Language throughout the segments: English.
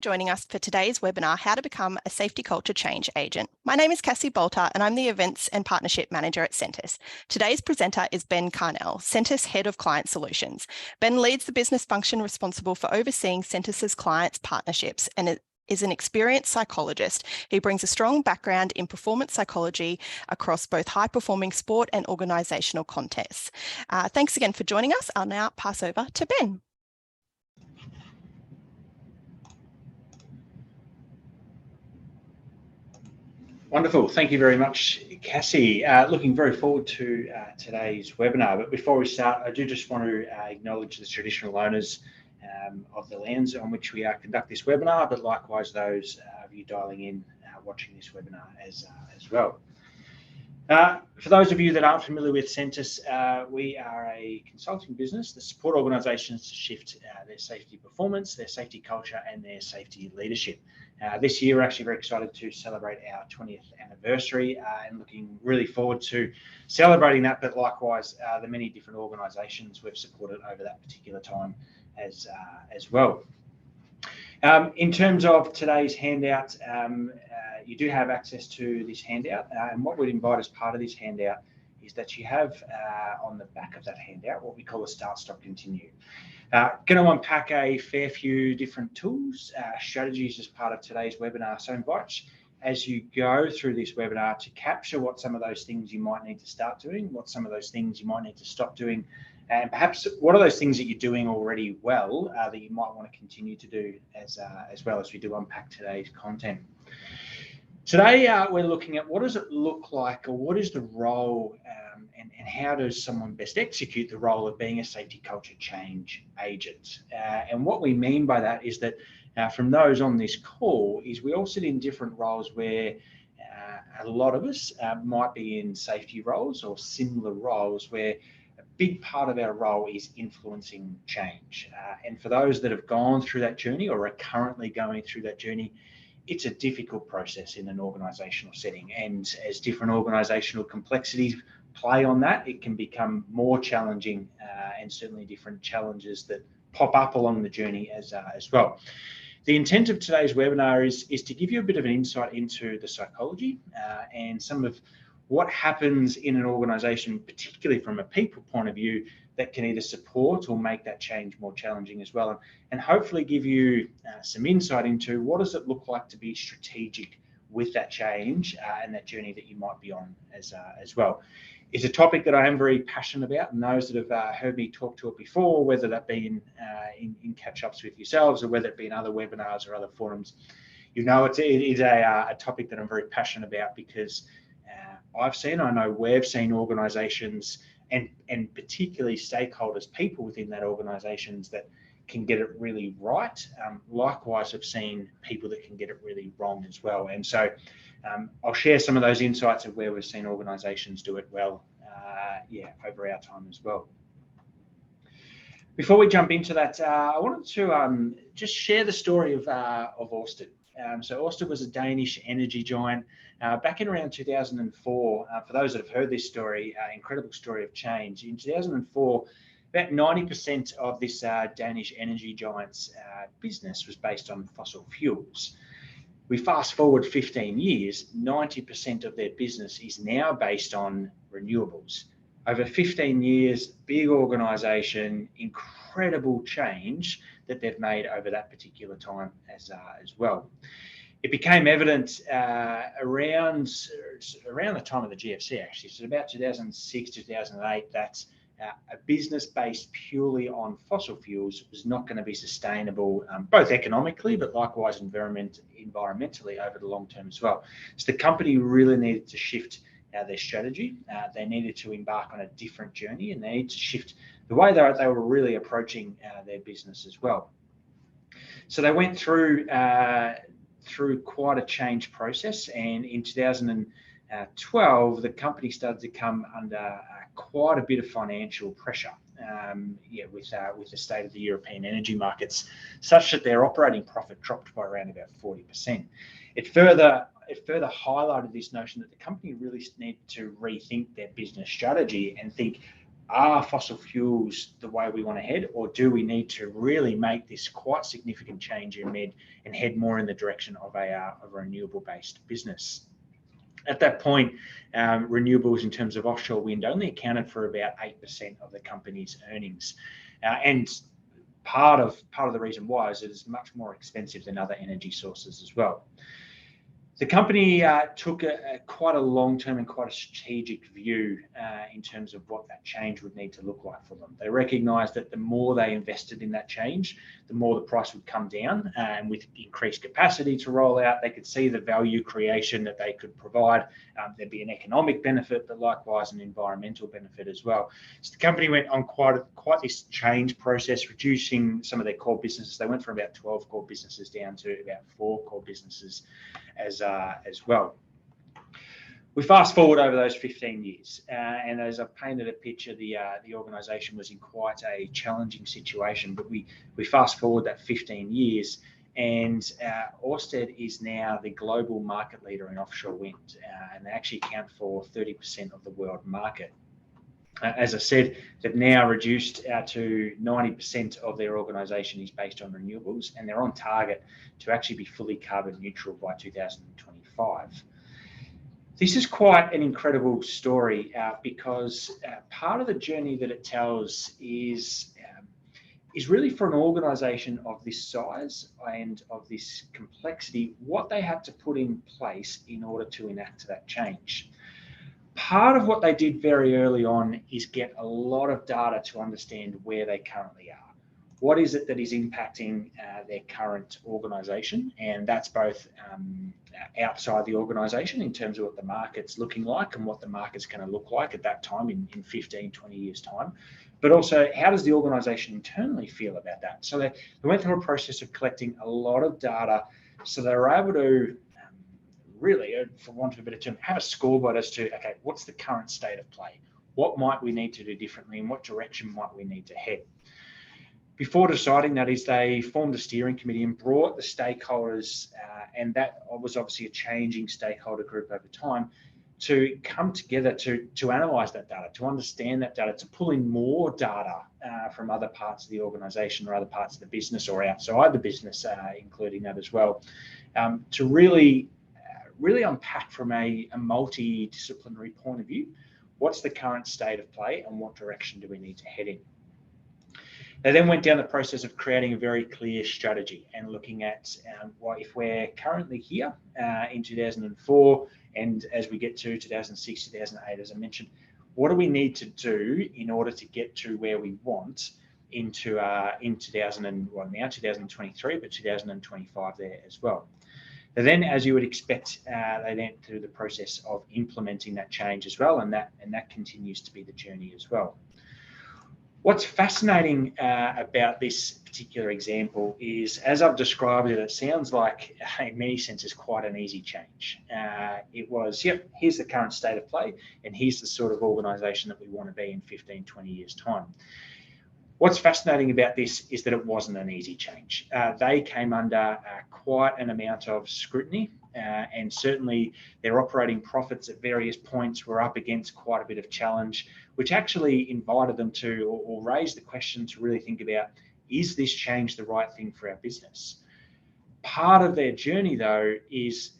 Joining us for today's webinar, How to Become a Safety Culture Change Agent. My name is Cassie Bolter and I'm the Events and Partnership Manager at Centus. Today's presenter is Ben Carnell, Centus Head of Client Solutions. Ben leads the business function responsible for overseeing Centus's clients' partnerships and is an experienced psychologist. He brings a strong background in performance psychology across both high-performing sport and organisational contests. Thanks again for joining us. I'll now pass over to Ben. Wonderful. Thank you very much, Cassie. Looking very forward to today's webinar. But before we start, I do just want to acknowledge the traditional owners of the lands on which we conduct this webinar, but likewise those of you dialing in, watching this webinar as well. For those of you that aren't familiar with Centus, we are a consulting business that support organisations to shift their safety performance, their safety culture and their safety leadership. This year, we're actually very excited to celebrate our 20th anniversary and looking really forward to celebrating that, but likewise the many different organisations we've supported over that particular time as well. In terms of today's handout, you do have access to this handout, and what we'd invite as part of this handout is that you have on the back of that handout what we call a Start, Stop, Continue. Going to unpack a fair few different tools, strategies as part of today's webinar. So I invite as you go through this webinar to capture what some of those things you might need to start doing, what some of those things you might need to stop doing, and perhaps what are those things that you're doing already well that you might want to continue to do as well as we do unpack today's content. Today, we're looking at what does it look like, or what is the role and how does someone best execute the role of being a safety culture change agent. And what we mean by that is that from those on this call is we all sit in different roles where a lot of us might be in safety roles or similar roles where a big part of our role is influencing change. And for those that have gone through that journey or are currently going through that journey, it's a difficult process in an organisational setting, and as different organisational complexities play on that, it can become more challenging and certainly different challenges that pop up along the journey as well. The intent of today's webinar is to give you a bit of an insight into the psychology and some of what happens in an organisation, particularly from a people point of view, that can either support or make that change more challenging as well, and hopefully give you some insight into what does it look like to be strategic with that change and that journey that you might be on as well. It's a topic that I am very passionate about, and those that have heard me talk to it before, whether that be in catch-ups with yourselves or whether it be in other webinars or other forums, you know it is a topic that I'm very passionate about because I know we've seen organisations and particularly stakeholders, people within that organisations that can get it really right. Likewise, I've seen people that can get it really wrong as well. And so I'll share some of those insights of where we've seen organisations do it well, over our time as well. Before we jump into that, I wanted to just share the story of Ørsted. So Ørsted was a Danish energy giant back in around 2004. For those that have heard this story, incredible story of change. In 2004, about 90% of this Danish energy giant's business was based on fossil fuels. We fast forward 15 years, 90% of their business is now based on renewables. Over 15 years, big organisation, incredible change that they've made over that particular time as well. It became evident around the time of the GFC, actually, so about 2006, 2008, that a business based purely on fossil fuels was not going to be sustainable, both economically, but likewise environmentally over the long term as well. So the company really needed to shift their strategy. They needed to embark on a different journey, and they needed to shift the way they were really approaching their business as well. So they went through quite a change process, and in 2012, the company started to come under quite a bit of financial pressure with the state of the European energy markets, such that their operating profit dropped by around about 40%. It further highlighted this notion that the company really needed to rethink their business strategy and think, are fossil fuels the way we want to head, or do we need to really make this quite significant change in MED and head more in the direction of a renewable-based business? At that point, renewables in terms of offshore wind only accounted for about 8% of the company's earnings, and part of the reason why is it is much more expensive than other energy sources as well. The company took quite a long-term and quite a strategic view in terms of what that change would need to look like for them. They recognised that the more they invested in that change, the more the price would come down, and with increased capacity to roll out, they could see the value creation that they could provide. There'd be an economic benefit, but likewise an environmental benefit as well. So the company went on quite this change process, reducing some of their core businesses. They went from about 12 core businesses down to about 4 core businesses as well. We fast forward over those 15 years, and as I've painted a picture, the organisation was in quite a challenging situation. But we fast forward that 15 years, and Ørsted is now the global market leader in offshore wind, and they actually account for 30% of the world market. As I said, they've now reduced to 90% of their organisation is based on renewables, and they're on target to actually be fully carbon neutral by 2025. This is quite an incredible story because part of the journey that it tells is really for an organisation of this size and of this complexity, what they had to put in place in order to enact that change. Part of what they did very early on is get a lot of data to understand where they currently are. What is it that is impacting their current organisation? And that's both outside the organisation in terms of what the market's looking like and what the market's going to look like at that time in 15, 20 years' time. But also, how does the organisation internally feel about that? So they went through a process of collecting a lot of data so they were able to really, for want of a better term, have a scoreboard as to, okay, what's the current state of play? What might we need to do differently, and what direction might we need to head? Before deciding that is they formed a steering committee and brought the stakeholders, and that was obviously a changing stakeholder group over time, to come together to analyse that data, to understand that data, to pull in more data from other parts of the organisation or other parts of the business or outside the business, including that as well, to really unpack from a multidisciplinary point of view, what's the current state of play and what direction do we need to head in. They then went down the process of creating a very clear strategy and looking at if we're currently here in 2004, and as we get to 2006, 2008, as I mentioned, what do we need to do in order to get to where we want in 2023, but 2025 there as well. And then, as you would expect, they went through the process of implementing that change as well, and that continues to be the journey as well. What's fascinating about this particular example is, as I've described it, it sounds like, in many senses, quite an easy change. It was, yep, here's the current state of play, and here's the sort of organisation that we want to be in 15, 20 years' time. What's fascinating about this is that it wasn't an easy change. They came under quite an amount of scrutiny, and certainly their operating profits at various points were up against quite a bit of challenge, which actually invited them to, or raised the question to really think about, is this change the right thing for our business? Part of their journey, though, is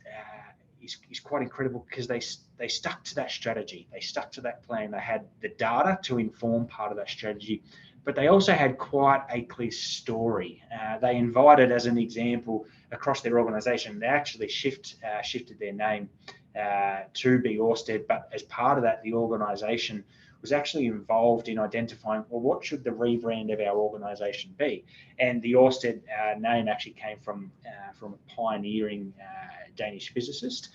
quite incredible because they stuck to that strategy. They stuck to that plan. They had the data to inform part of that strategy, but they also had quite a clear story. They invited, as an example, across their organisation, they actually shifted their name to be Ørsted, but as part of that, the organisation was actually involved in identifying, well, what should the rebrand of our organisation be? And the Ørsted name actually came from a pioneering Danish physicist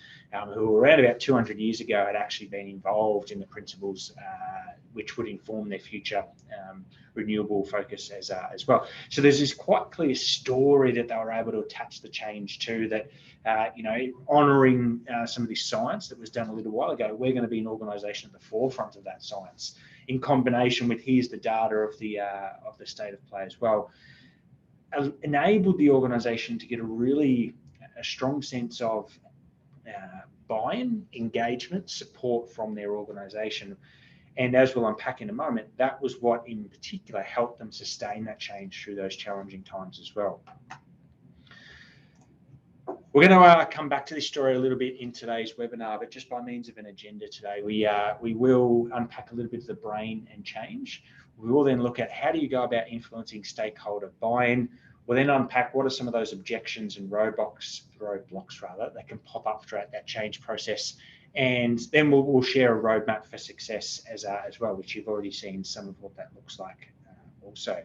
who around about 200 years ago had actually been involved in the principles which would inform their future renewable focus as well. So there's this quite clear story that they were able to attach the change to, that honouring some of this science that was done a little while ago. We're going to be an organisation at the forefront of that science, in combination with here's the data of the state of play as well, enabled the organisation to get a strong sense of buy-in, engagement, support from their organisation. And as we'll unpack in a moment, that was what in particular helped them sustain that change through those challenging times as well. We're going to come back to this story a little bit in today's webinar, but just by means of an agenda today, we will unpack a little bit of the brain and change. We will then look at how do you go about influencing stakeholder buy-in. We'll then unpack what are some of those objections and roadblocks that can pop up throughout that change process. And then we'll share a roadmap for success as well, which you've already seen some of what that looks like also.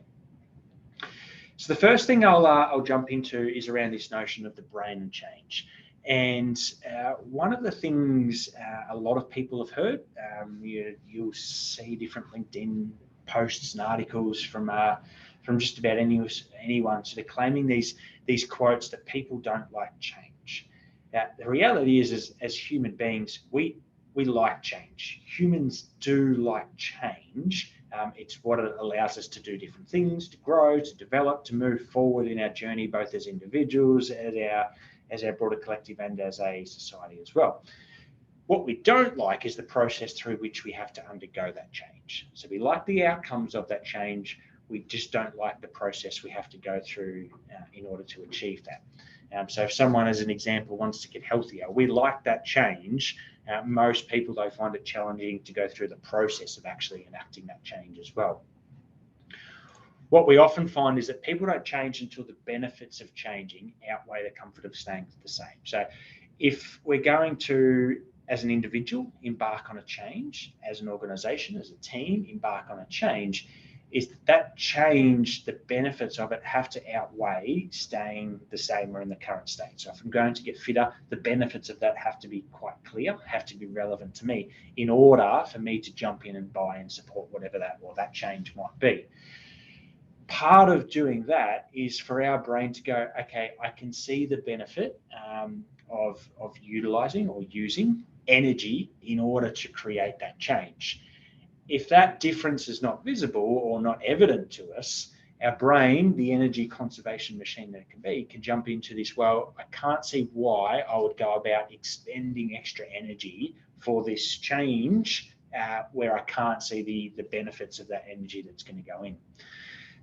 So the first thing I'll jump into is around this notion of the brain and change. And one of the things a lot of people have heard, you'll see different LinkedIn posts and articles from just about anyone sort of claiming these quotes that people don't like change. Now, the reality is as human beings, we like change. Humans do like change. It's what it allows us to do different things, to grow, to develop, to move forward in our journey, both as individuals, as our broader collective, and as a society as well. What we don't like is the process through which we have to undergo that change. So we like the outcomes of that change. We just don't like the process we have to go through in order to achieve that. So if someone, as an example, wants to get healthier, we like that change. Most people, though, find it challenging to go through the process of actually enacting that change as well. What we often find is that people don't change until the benefits of changing outweigh the comfort of staying the same. So if we're going to, as an individual, embark on a change, as an organisation, as a team, embark on a change, is that change, the benefits of it have to outweigh staying the same or in the current state. So if I'm going to get fitter, the benefits of that have to be quite clear, have to be relevant to me in order for me to jump in and buy and support whatever that change might be. Part of doing that is for our brain to go, okay, I can see the benefit of utilising or using energy in order to create that change. If that difference is not visible or not evident to us, our brain, the energy conservation machine that it can be, can jump into this, well, I can't see why I would go about expending extra energy for this change where I can't see the benefits of that energy that's going to go in.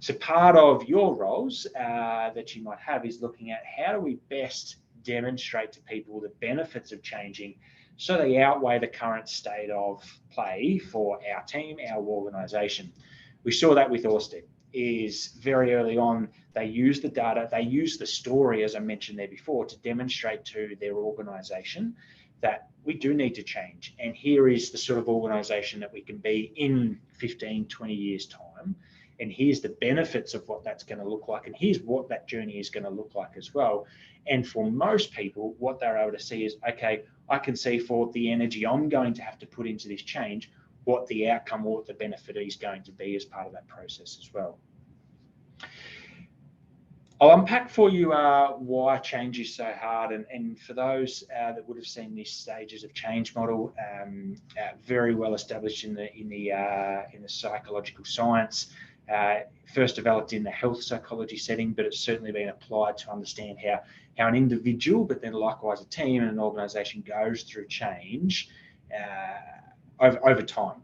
So part of your roles that you might have is looking at how do we best demonstrate to people the benefits of changing so they outweigh the current state of play for our team, our organisation. We saw that with Orsted. Is very early on, they use the data, they use the story, as I mentioned there before, to demonstrate to their organisation that we do need to change. And here is the sort of organisation that we can be in 15, 20 years' time. And here's the benefits of what that's going to look like. And here's what that journey is going to look like as well. And for most people, what they're able to see is, okay, I can see for the energy I'm going to have to put into this change, what the outcome or what the benefit is going to be as part of that process as well. I'll unpack for you why change is so hard, and for those that would have seen this stages of change model, very well established in the psychological science. First developed in the health psychology setting, but it's certainly been applied to understand how an individual, but then likewise a team and an organisation goes through change over time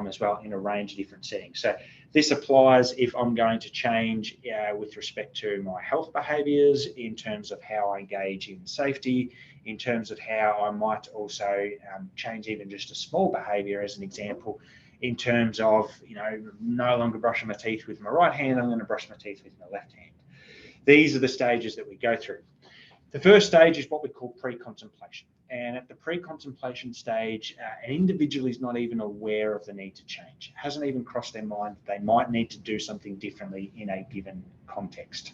as well in a range of different settings. So this applies if I'm going to change with respect to my health behaviours, in terms of how I engage in safety, in terms of how I might also change even just a small behaviour, as an example, in terms of, no longer brushing my teeth with my right hand, I'm going to brush my teeth with my left hand. These are the stages that we go through. The first stage is what we call pre-contemplation. And at the pre-contemplation stage, an individual is not even aware of the need to change. It hasn't even crossed their mind that they might need to do something differently in a given context.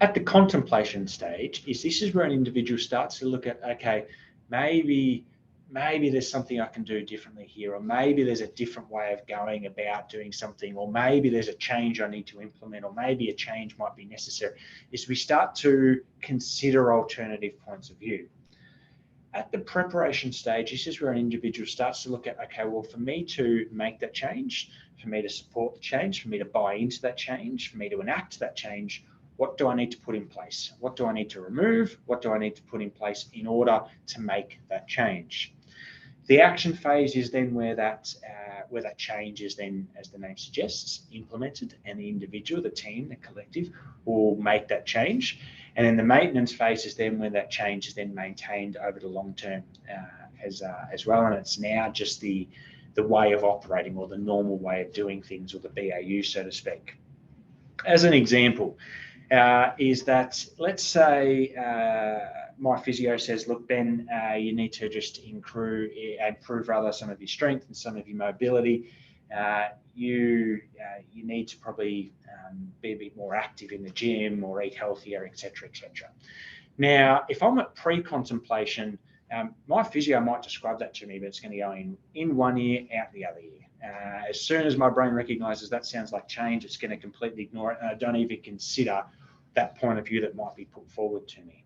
At the contemplation stage, this is where an individual starts to look at, okay, maybe there's something I can do differently here, or maybe there's a different way of going about doing something, or maybe there's a change I need to implement, or maybe a change might be necessary. Is we start to consider alternative points of view. At the preparation stage, this is where an individual starts to look at, okay, well, for me to make that change, for me to support the change, for me to buy into that change, for me to enact that change, what do I need to put in place? What do I need to remove? What do I need to put in place in order to make that change? The action phase is then where that change is then, as the name suggests, implemented, and the individual, the team, the collective will make that change. And then the maintenance phase is then when that change is then maintained over the long term as well. And it's now just the way of operating, or the normal way of doing things, or the BAU, so to speak. As an example, is that, let's say my physio says, look, Ben, you need to just improve some of your strength and some of your mobility. You need to probably be a bit more active in the gym, or eat healthier, etc., etc. Now, if I'm at pre-contemplation, my physio might describe that to me, but it's going to go in one ear, out the other ear. As soon as my brain recognizes that sounds like change, it's going to completely ignore it, and I don't even consider that point of view that might be put forward to me.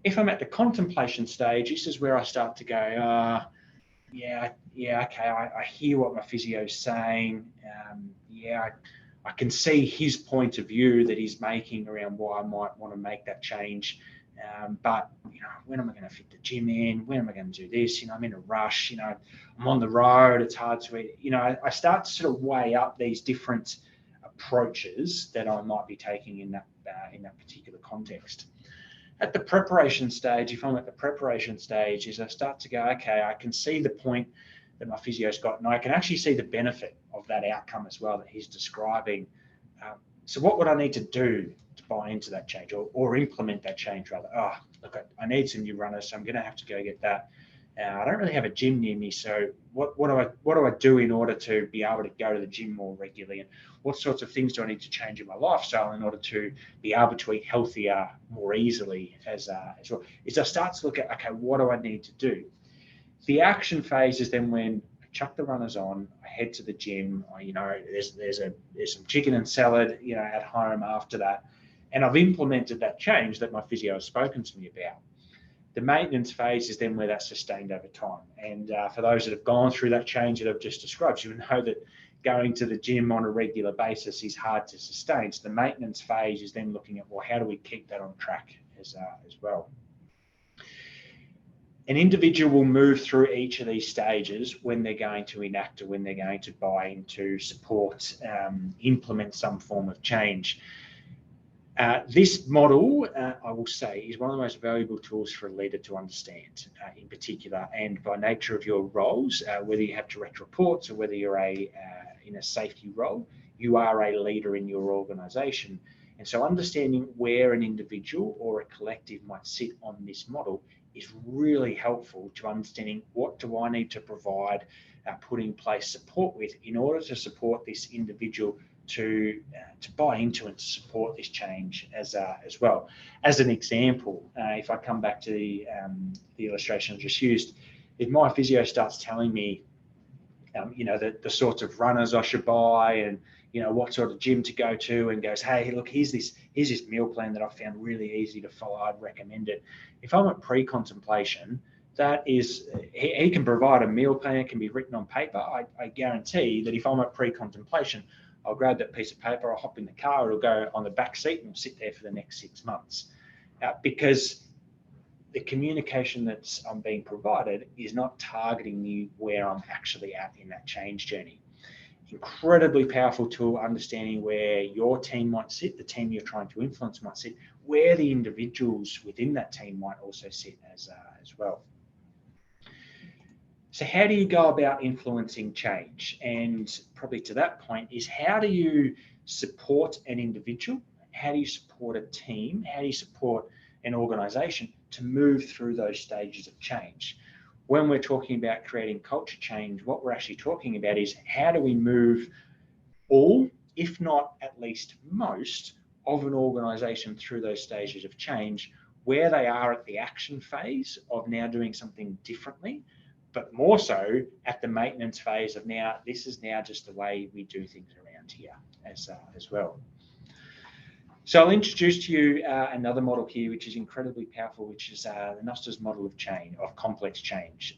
If I'm at the contemplation stage, this is where I start to go, yeah, okay, I hear what my physio is saying. I can see his point of view that he's making around why I might want to make that change. But when am I going to fit the gym in? When am I going to do this? I'm in a rush. I'm on the road. It's hard to eat. I start to sort of weigh up these different approaches that I might be taking in that particular context. At the preparation stage, if I'm at the preparation stage, is I start to go, okay, I can see the point that my physio's got, and I can actually see the benefit of that outcome as well that he's describing. So what would I need to do to buy into that change, or implement that change rather? Look, I need some new runners, so I'm going to have to go get that. I don't really have a gym near me, so what do I do in order to be able to go to the gym more regularly? And what sorts of things do I need to change in my lifestyle in order to be able to eat healthier more easily as well? Is I start to look at, okay, what do I need to do? The action phase is then when I chuck the runners on, I head to the gym. There's some chicken and salad, at home after that, and I've implemented that change that my physio has spoken to me about. The maintenance phase is then where that's sustained over time. And for those that have gone through that change that I've just described, you know that going to the gym on a regular basis is hard to sustain. So the maintenance phase is then looking at, well, how do we keep that on track as well? An individual will move through each of these stages when they're going to enact, or when they're going to buy into, support, implement some form of change. This model, I will say, is one of the most valuable tools for a leader to understand in particular, and by nature of your roles, whether you have direct reports or whether you're in a safety role, you are a leader in your organisation. And so understanding where an individual or a collective might sit on this model is really helpful to understanding, what do I need to provide, put in place support with, in order to support this individual to buy into and to support this change as well. As an example, if I come back to the illustration I just used, if my physio starts telling me, the sorts of runners I should buy, and what sort of gym to go to, and goes, hey, look, here's this meal plan that I found really easy to follow, I'd recommend it. If I'm at pre-contemplation, that is, he can provide a meal plan, it can be written on paper. I guarantee that if I'm at pre-contemplation, I'll grab that piece of paper, I'll hop in the car, it'll go on the back seat, and it'll sit there for the next 6 months. Because the communication that's I'm being provided is not targeting me where I'm actually at in that change journey. Incredibly powerful tool, understanding where your team might sit, the team you're trying to influence might sit, where the individuals within that team might also sit as well. So how do you go about influencing change? And probably to that point is, how do you support an individual? How do you support a team? How do you support an organisation to move through those stages of change? When we're talking about creating culture change, what we're actually talking about is, how do we move all, if not at least most, of an organisation through those stages of change, where they are at the action phase of now doing something differently, but more so at the maintenance phase of, now this is now just the way we do things around here as well. So I'll introduce to you another model here, which is incredibly powerful, which is the Nussbaum's model of complex change.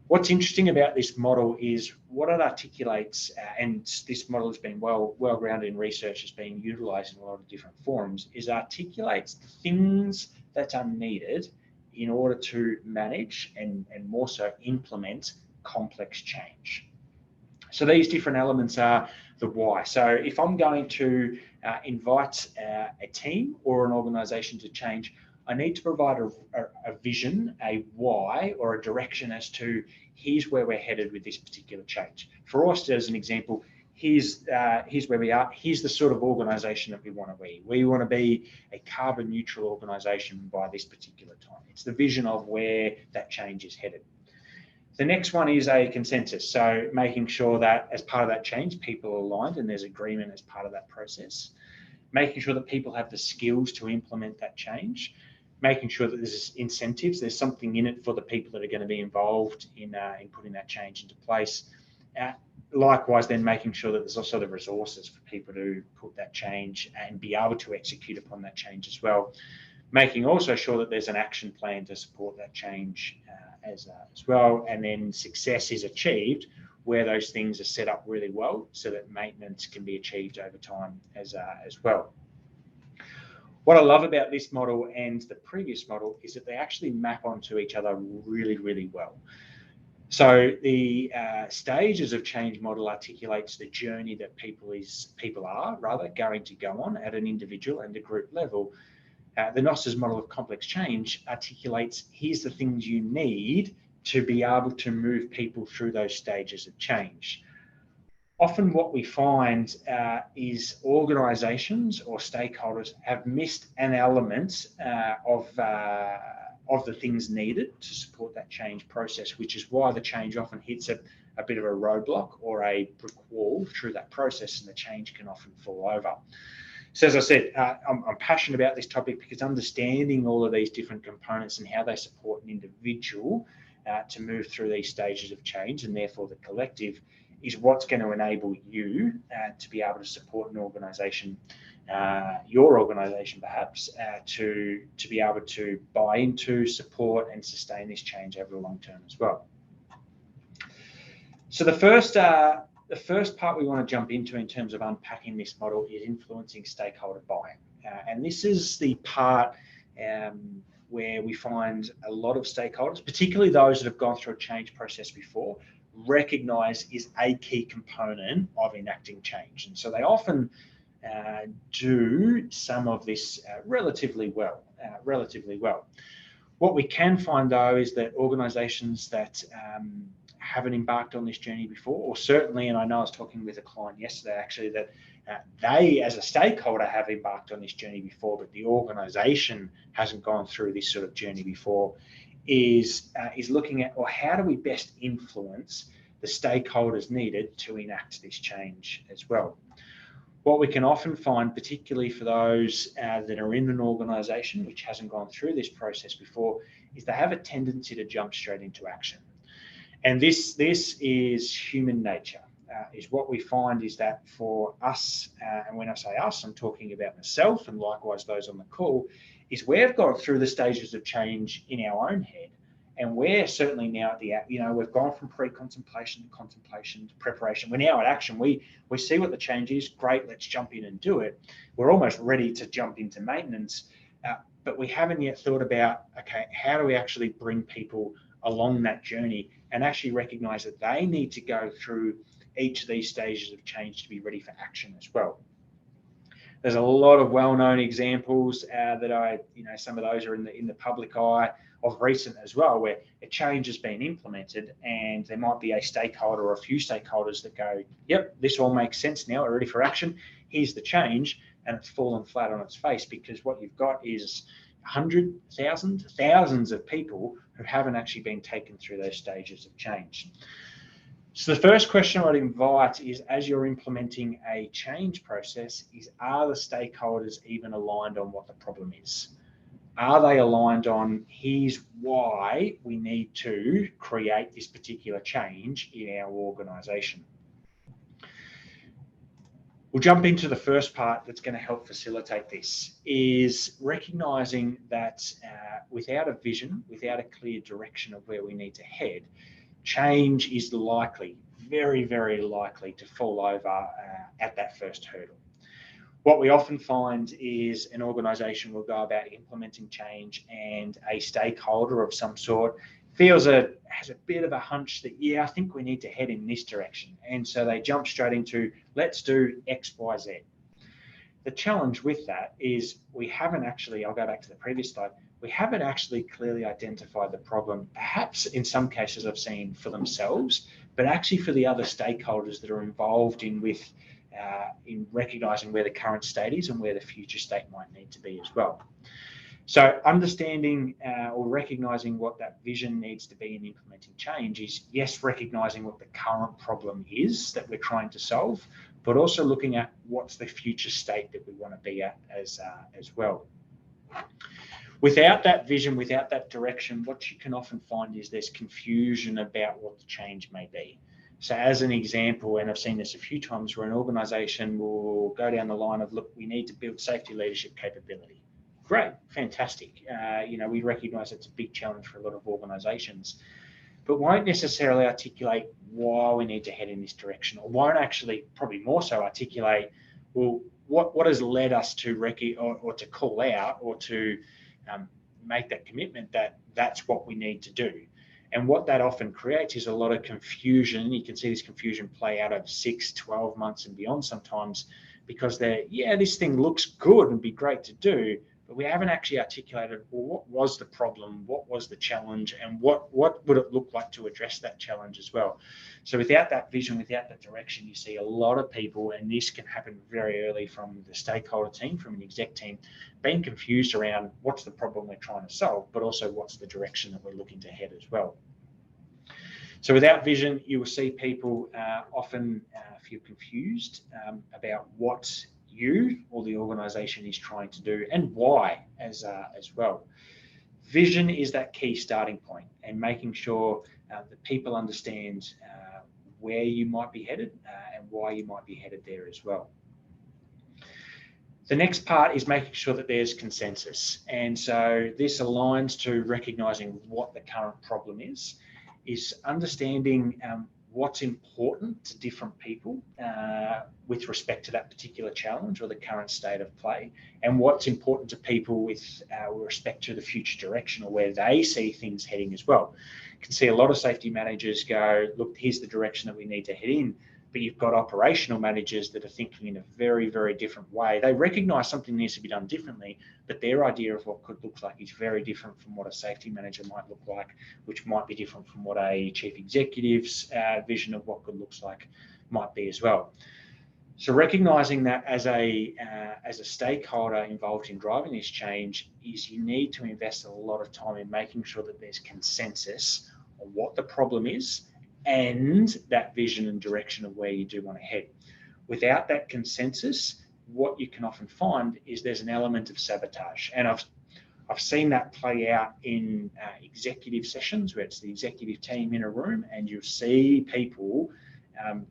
What's interesting about this model is what it articulates, and this model has been well grounded in research, has been utilised in a lot of different forums, is articulates the things that are needed in order to manage and more so implement complex change. So these different elements are the why. So if I'm going to invite a team or an organization to change, I need to provide a vision, a why, or a direction as to here's where we're headed with this particular change. For us, as an example, here's where we are. Here's the sort of organization that we want to be. We want to be a carbon neutral organization by this particular time. It's the vision of where that change is headed. The next one is a consensus. So making sure that as part of that change, people are aligned and there's agreement as part of that process. Making sure that people have the skills to implement that change. Making sure that there's incentives, there's something in it for the people that are going to be involved in putting that change into place. Likewise, then making sure that there's also the resources for people to put that change and be able to execute upon that change as well. Making also sure that there's an action plan to support that change as well. And then success is achieved where those things are set up really well so that maintenance can be achieved over time as well. What I love about this model and the previous model is that they actually map onto each other really, really well. So the stages of change model articulates the journey that people are going to go on at an individual and a group level. The Noss's model of complex change articulates here's the things you need to be able to move people through those stages of change. Often what we find is organisations or stakeholders have missed an element of the things needed to support that change process, which is why the change often hits a bit of a roadblock or a brick wall through that process, and the change can often fall over. So as I said, I'm passionate about this topic because understanding all of these different components and how they support an individual to move through these stages of change, and therefore the collective, is what's going to enable you to be able to support an organisation, your organisation perhaps, to be able to buy into, support and sustain this change over the long term as well. So the first part we want to jump into in terms of unpacking this model is influencing stakeholder buy-in. And this is the part where we find a lot of stakeholders, particularly those that have gone through a change process before, recognise is a key component of enacting change. And so they often do some of this relatively well. What we can find though is that organisations that haven't embarked on this journey before, or certainly, and I know I was talking with a client yesterday actually, that they as a stakeholder have embarked on this journey before, but the organisation hasn't gone through this sort of journey before, is looking at, well, how do we best influence the stakeholders needed to enact this change as well. What we can often find, particularly for those that are in an organisation which hasn't gone through this process before, is they have a tendency to jump straight into action. And this is human nature. Is what we find is that for us, and when I say us, I'm talking about myself and likewise those on the call, is we've gone through the stages of change in our own head. And we're certainly now at we've gone from pre-contemplation to contemplation to preparation. We're now at action. We see what the change is. Great, let's jump in and do it. We're almost ready to jump into maintenance, but we haven't yet thought about, okay, how do we actually bring people along that journey and actually recognize that they need to go through each of these stages of change to be ready for action as well. There's a lot of well-known examples that some of those are in the public eye of recent as well, where a change has been implemented and there might be a stakeholder or a few stakeholders that go, yep, this all makes sense now, we're ready for action, here's the change, and it's fallen flat on its face because what you've got is thousands of people who haven't actually been taken through those stages of change. So the first question I'd invite is, as you're implementing a change process, are the stakeholders even aligned on what the problem is? Are they aligned on here's why we need to create this particular change in our organisation? We'll jump into the first part that's going to help facilitate this, is recognising that without a vision, without a clear direction of where we need to head, change is likely, very, very likely to fall over at that first hurdle. What we often find is an organisation will go about implementing change, and a stakeholder of some sort has a bit of a hunch that, yeah, I think we need to head in this direction. And so they jump straight into, let's do X, Y, Z. The challenge with that is we haven't actually, I'll go back to the previous slide, we haven't actually clearly identified the problem, perhaps in some cases I've seen for themselves, but actually for the other stakeholders that are involved in recognising where the current state is and where the future state might need to be as well. So understanding or recognising what that vision needs to be in implementing change is, yes, recognising what the current problem is that we're trying to solve, but also looking at what's the future state that we want to be at as well. Without that vision, without that direction, what you can often find is there's confusion about what the change may be. So as an example, and I've seen this a few times, where an organisation will go down the line of, look, we need to build safety leadership capability. Great, fantastic. We recognise it's a big challenge for a lot of organisations, but won't necessarily articulate why we need to head in this direction, or won't actually, probably more so, articulate, well, what has led us to or to call out or to make that commitment that that's what we need to do. And what that often creates is a lot of confusion. You can see this confusion play out over 6, 12 months and beyond sometimes, because this thing looks good and be great to do, but we haven't actually articulated, well, what was the problem, what was the challenge, and what would it look like to address that challenge as well. So without that vision, without that direction, you see a lot of people, and this can happen very early from the stakeholder team, from an exec team, being confused around what's the problem we're trying to solve, but also what's the direction that we're looking to head as well. So without vision, you will see people often feel confused about what you or the organisation is trying to do and why as well. Vision is that key starting point, and making sure that people understand where you might be headed and why you might be headed there as well. The next part is making sure that there's consensus. And so this aligns to recognising what the current problem is understanding what's important to different people with respect to that particular challenge or the current state of play, and what's important to people with respect to the future direction or where they see things heading as well. You can see a lot of safety managers go, look, here's the direction that we need to head in, but you've got operational managers that are thinking in a very, very different way. They recognise something needs to be done differently, but their idea of what good looks like is very different from what a safety manager might look like, which might be different from what a chief executive's vision of what good looks like might be as well. So recognising that as a stakeholder involved in driving this change is you need to invest a lot of time in making sure that there's consensus on what the problem is and that vision and direction of where you do want to head. Without that consensus, what you can often find is there's an element of sabotage. And I've seen that play out in executive sessions where it's the executive team in a room, and you'll see people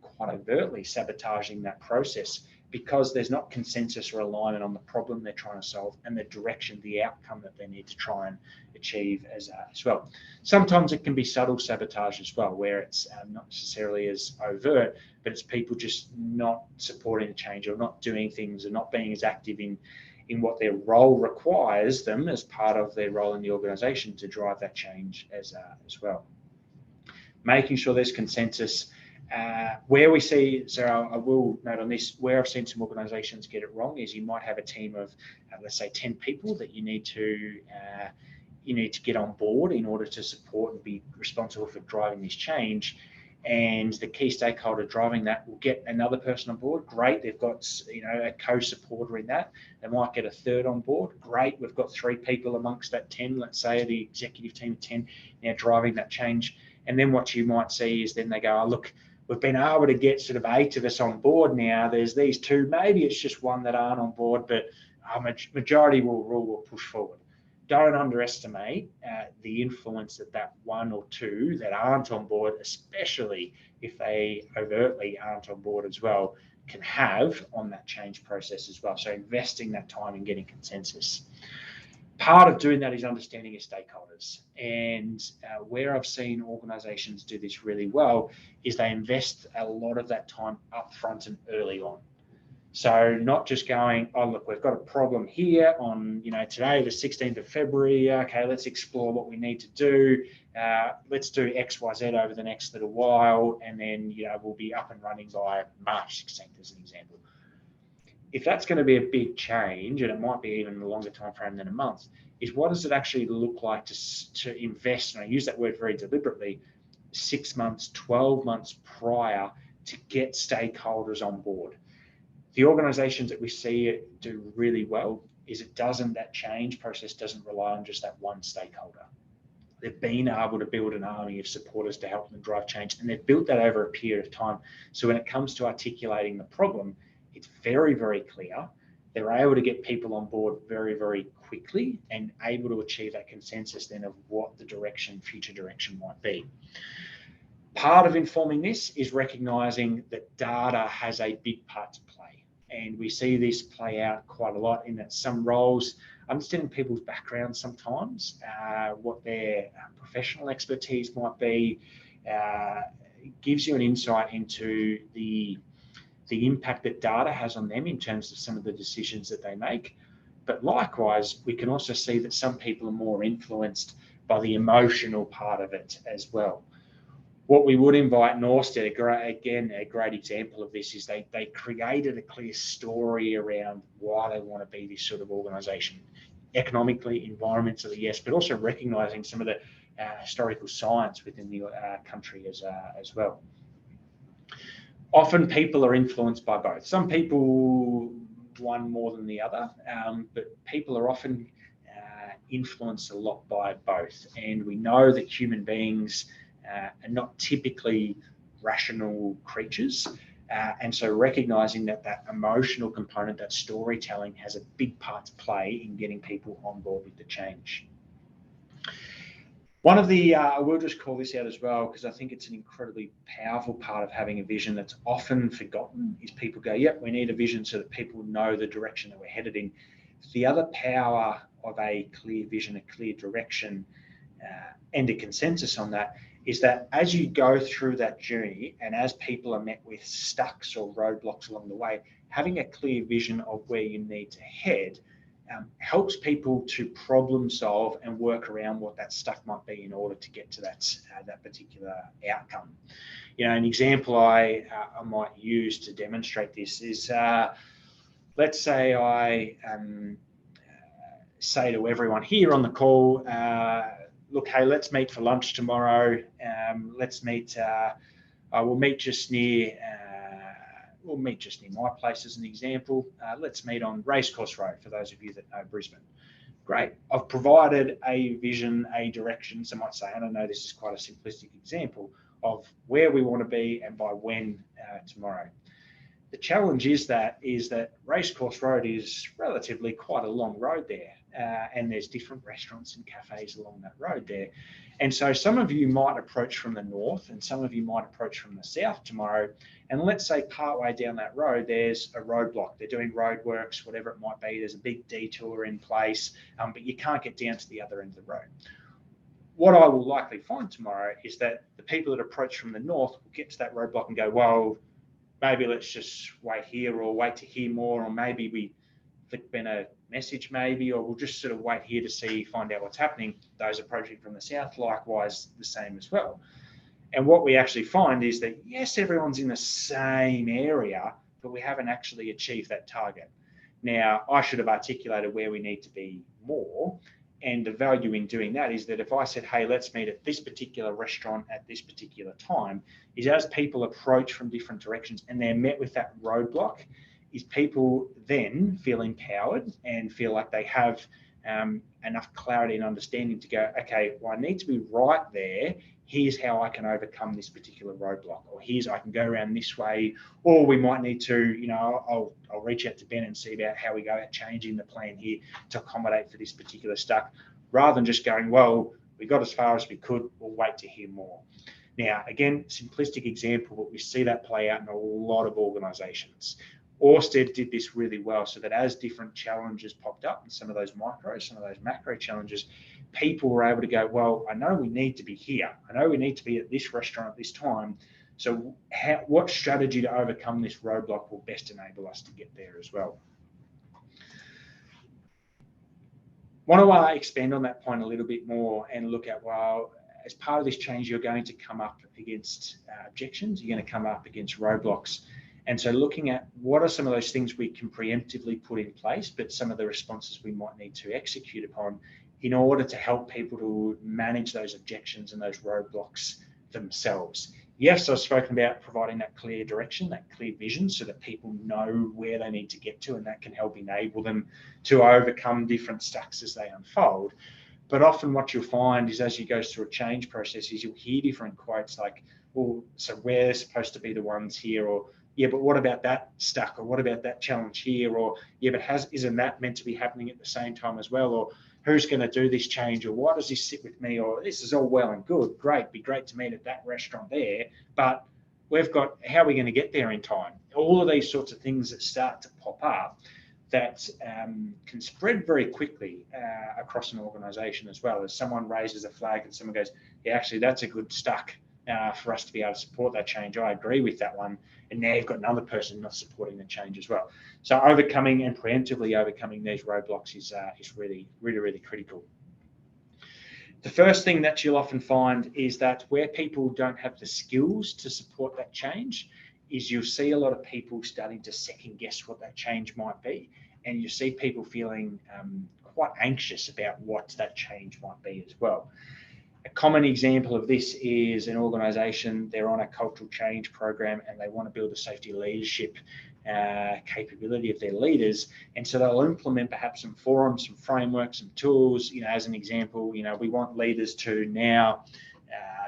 quite overtly sabotaging that process because there's not consensus or alignment on the problem they're trying to solve and the direction, the outcome that they need to try and achieve as well. Sometimes it can be subtle sabotage as well, where it's not necessarily as overt, but it's people just not supporting the change or not doing things and not being as active in what their role requires them as part of their role in the organisation to drive that change as well. Making sure there's consensus. Where we see, so I will note on this, where I've seen some organisations get it wrong is you might have a team of, let's say, 10 people that you need to get on board in order to support and be responsible for driving this change. And the key stakeholder driving that will get another person on board. Great, they've got a co-supporter in that. They might get a third on board. Great, we've got 3 people amongst that 10. Let's say the executive team of 10 now driving that change. And then what you might see is then they go, oh, look, we've been able to get sort of 8 of us on board now. There's these 2, maybe it's just 1 that aren't on board, but majority will push forward. Don't underestimate the influence that 1 or 2 that aren't on board, especially if they overtly aren't on board as well, can have on that change process as well. So investing that time in getting consensus. Part of doing that is understanding your stakeholders. And where I've seen organisations do this really well is they invest a lot of that time up front and early on. So not just going, oh, look, we've got a problem here on, today, the 16th of February. Okay, let's explore what we need to do. Let's do X, Y, Z over the next little while. And then, we'll be up and running by March 16th as an example. If that's going to be a big change, and it might be even a longer time frame than a month, is what does it actually look like to invest, and I use that word very deliberately, 6 months, 12 months prior to get stakeholders on board. The organizations that we see do really well is that change process doesn't rely on just that one stakeholder. They've been able to build an army of supporters to help them drive change, and they've built that over a period of time. So when it comes to articulating the problem, it's very, very clear. They're able to get people on board very, very quickly and able to achieve that consensus then of what the future direction might be. Part of informing this is recognizing that data has a big part to play. And we see this play out quite a lot in that some roles, understanding people's backgrounds sometimes, what their professional expertise might be, gives you an insight into the impact that data has on them in terms of some of the decisions that they make. But likewise, we can also see that some people are more influenced by the emotional part of it as well. What we would invite Norstedts, a great example of this, is they created a clear story around why they want to be this sort of organisation. Economically, environmentally, yes, but also recognising some of the historical science within the country as well. Often people are influenced by both. Some people, one more than the other, but people are often influenced a lot by both. And we know that human beings are not typically rational creatures. And so recognizing that emotional component, that storytelling, has a big part to play in getting people on board with the change. One of the, I will just call this out as well, because I think it's an incredibly powerful part of having a vision that's often forgotten, is people go, yep, we need a vision so that people know the direction that we're headed in. The other power of a clear vision, a clear direction, and a consensus on that is that as you go through that journey and as people are met with stucks or roadblocks along the way, having a clear vision of where you need to head helps people to problem solve and work around what that stuff might be in order to get to that particular outcome. An example I might use to demonstrate this is, let's say I say to everyone here on the call, look, hey, let's meet for lunch tomorrow. Let's meet. We'll meet just near. We'll meet just near my place as an example. Let's meet on Racecourse Road for those of you that know Brisbane. Great. I've provided a vision, a direction. Some might say, I don't know, this is quite a simplistic example of where we want to be and by when tomorrow. The challenge is that Racecourse Road is relatively quite a long road there, and there's different restaurants and cafes along that road there. And so some of you might approach from the north and some of you might approach from the south tomorrow. And let's say partway down that road, there's a roadblock. They're doing roadworks, whatever it might be. There's a big detour in place, but you can't get down to the other end of the road. What I will likely find tomorrow is that the people that approach from the north will get to that roadblock and go, well, maybe let's just wait here or wait to hear more, or maybe we flick Ben a message maybe, or we'll just sort of wait here to find out what's happening. Those approaching from the south, likewise, the same as well. And what we actually find is that, yes, everyone's in the same area, but we haven't actually achieved that target. Now, I should have articulated where we need to be more. And the value in doing that is that if I said, hey, let's meet at this particular restaurant at this particular time, is as people approach from different directions and they're met with that roadblock, is people then feel empowered and feel like they have enough clarity and understanding to go, okay, well, I need to be right there. Here's how I can overcome this particular roadblock, or I can go around this way, or we might need to, I'll reach out to Ben and see about how we go about changing the plan here to accommodate for this particular stuck, rather than just going, well, we got as far as we could, we'll wait to hear more. Now, again, simplistic example, but we see that play out in a lot of organizations. Orsted did this really well, so that as different challenges popped up, and some of those micro, some of those macro challenges, people were able to go, well, I know we need to be here. I know we need to be at this restaurant at this time, So what strategy to overcome this roadblock will best enable us to get there as well? Want to expand on that point a little bit more and look at, well, as part of this change, you're going to come up against objections, you're going to come up against roadblocks. And so looking at what are some of those things we can preemptively put in place, but some of the responses we might need to execute upon in order to help people to manage those objections and those roadblocks themselves. Yes, I've spoken about providing that clear direction, that clear vision, so that people know where they need to get to, and that can help enable them to overcome different stacks as they unfold. But often what you'll find is as you go through a change process is you'll hear different quotes like, well, so we're supposed to be the ones here, or yeah, but what about that stack, or what about that challenge here, or yeah, but isn't that meant to be happening at the same time as well, or who's going to do this change, or why does this sit with me, or this is all well and good, great, be great to meet at that restaurant there, but we've got, how are we going to get there in time? All of these sorts of things that start to pop up that can spread very quickly across an organisation as well. As someone raises a flag and someone goes, yeah, actually that's a good stack for us to be able to support that change. I agree with that one. And now you've got another person not supporting the change as well. So overcoming and preemptively overcoming these roadblocks is really, really, really critical. The first thing that you'll often find is that where people don't have the skills to support that change is you'll see a lot of people starting to second guess what that change might be. And you see people feeling quite anxious about what that change might be as well. A common example of this is an organisation, they're on a cultural change program and they want to build a safety leadership capability of their leaders. And so they'll implement perhaps some forums, some frameworks, some tools. As an example, we want leaders to now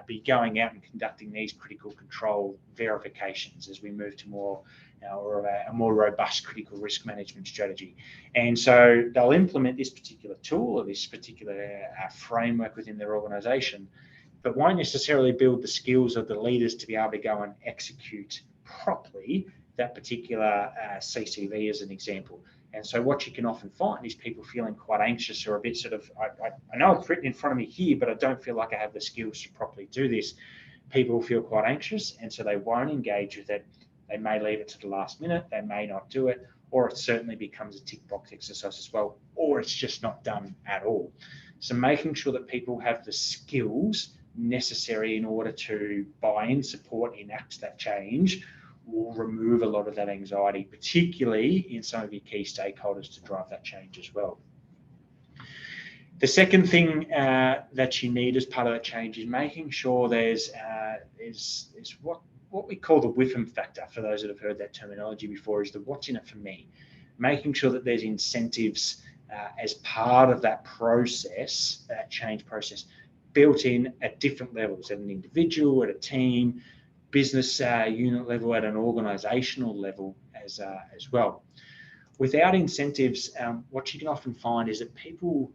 be going out and conducting these critical control verifications as we move to more or a more robust critical risk management strategy. And so they'll implement this particular tool or this particular framework within their organisation, but won't necessarily build the skills of the leaders to be able to go and execute properly that particular CCV as an example. And so what you can often find is people feeling quite anxious or a bit sort of, I know it's written in front of me here, but I don't feel like I have the skills to properly do this. People feel quite anxious, and so they won't engage with it. They may leave it to the last minute, they may not do it, or it certainly becomes a tick box exercise as well, or it's just not done at all. So making sure that people have the skills necessary in order to buy in, support, enact that change will remove a lot of that anxiety, particularly in some of your key stakeholders to drive that change as well. The second thing that you need as part of that change is making sure there's what we call the WIFM factor. For those that have heard that terminology before, is the what's in it for me. Making sure that there's incentives as part of that process, that change process, built in at different levels, at an individual, at a team, business unit level, at an organisational level as well. Without incentives, what you can often find is that people,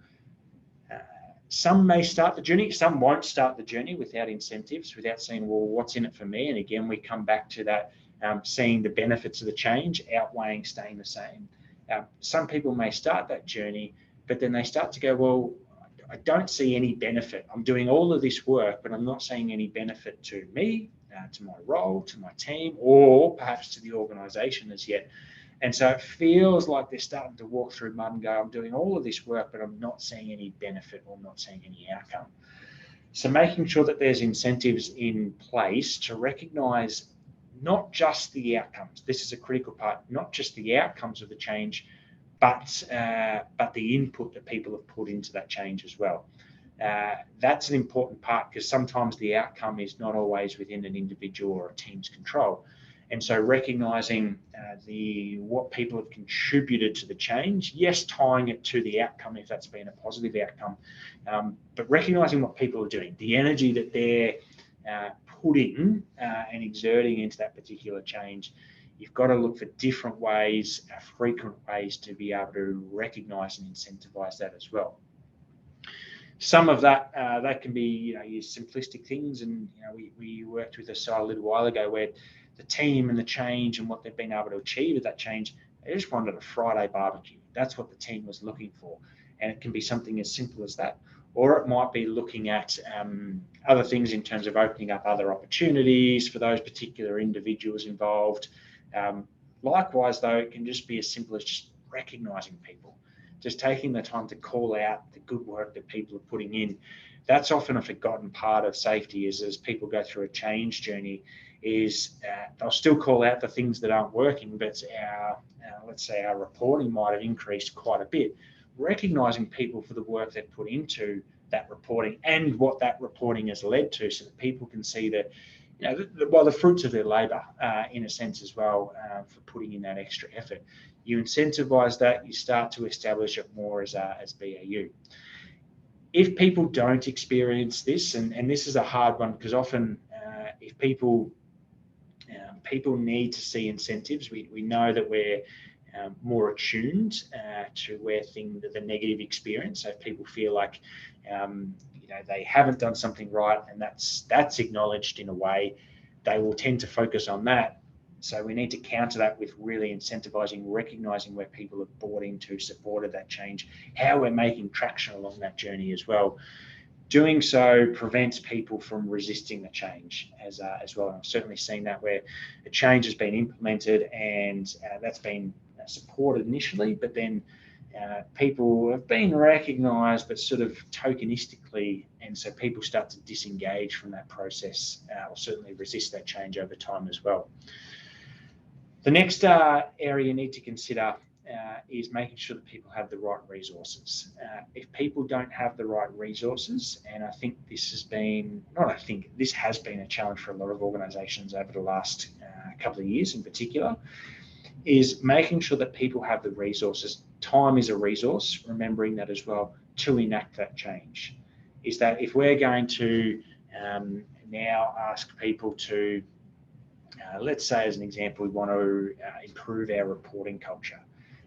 some may start the journey, some won't start the journey without incentives, without saying, well, what's in it for me? And again, we come back to that, seeing the benefits of the change, outweighing staying the same. Some people may start that journey, but then they start to go, well, I don't see any benefit. I'm doing all of this work, but I'm not seeing any benefit to me, to my role, to my team, or perhaps to the organisation as yet. And so it feels like they're starting to walk through mud and go, I'm doing all of this work, but I'm not seeing any benefit or not seeing any outcome. So making sure that there's incentives in place to recognise not just the outcomes. This is a critical part, not just the outcomes of the change, but the input that people have put into that change as well. That's an important part, because sometimes the outcome is not always within an individual or a team's control. And so recognising what people have contributed to the change, yes, tying it to the outcome if that's been a positive outcome, but recognising what people are doing, the energy that they're putting and exerting into that particular change. You've got to look for different ways, frequent ways to be able to recognise and incentivise that as well. Some of that can be your simplistic things, and we worked with a site a little while ago where the team and the change and what they've been able to achieve with that change, they just wanted a Friday barbecue. That's what the team was looking for, and it can be something as simple as that. or it might be looking at other things in terms of opening up other opportunities for those particular individuals involved. Likewise, though, it can just be as simple as just recognising people, just taking the time to call out the good work that people are putting in. That's often a forgotten part of safety, is as people go through a change journey, is they'll still call out the things that aren't working, but let's say our reporting might have increased quite a bit. Recognising people for the work they've put into that reporting and what that reporting has led to, so that people can see that, the fruits of their labour, in a sense as well, for putting in that extra effort. You incentivise that, you start to establish it more as BAU. If people don't experience this, and this is a hard one, because often if people need to see incentives, we know that we're more attuned to where the negative experience. So if people feel like they haven't done something right, and that's acknowledged in a way, they will tend to focus on that. So we need to counter that with really incentivising, recognising where people have bought into, supported that change, how we're making traction along that journey as well. Doing so prevents people from resisting the change as well. And I've certainly seen that where a change has been implemented and that's been supported initially, but then people have been recognised, but sort of tokenistically, and so people start to disengage from that process, or certainly resist that change over time as well. The next area you need to consider is making sure that people have the right resources. If people don't have the right resources, and I think this has been a challenge for a lot of organisations over the last couple of years in particular, is making sure that people have the resources. Time is a resource, remembering that as well, to enact that change. Is that if we're going to now ask people to, let's say as an example, we want to improve our reporting culture.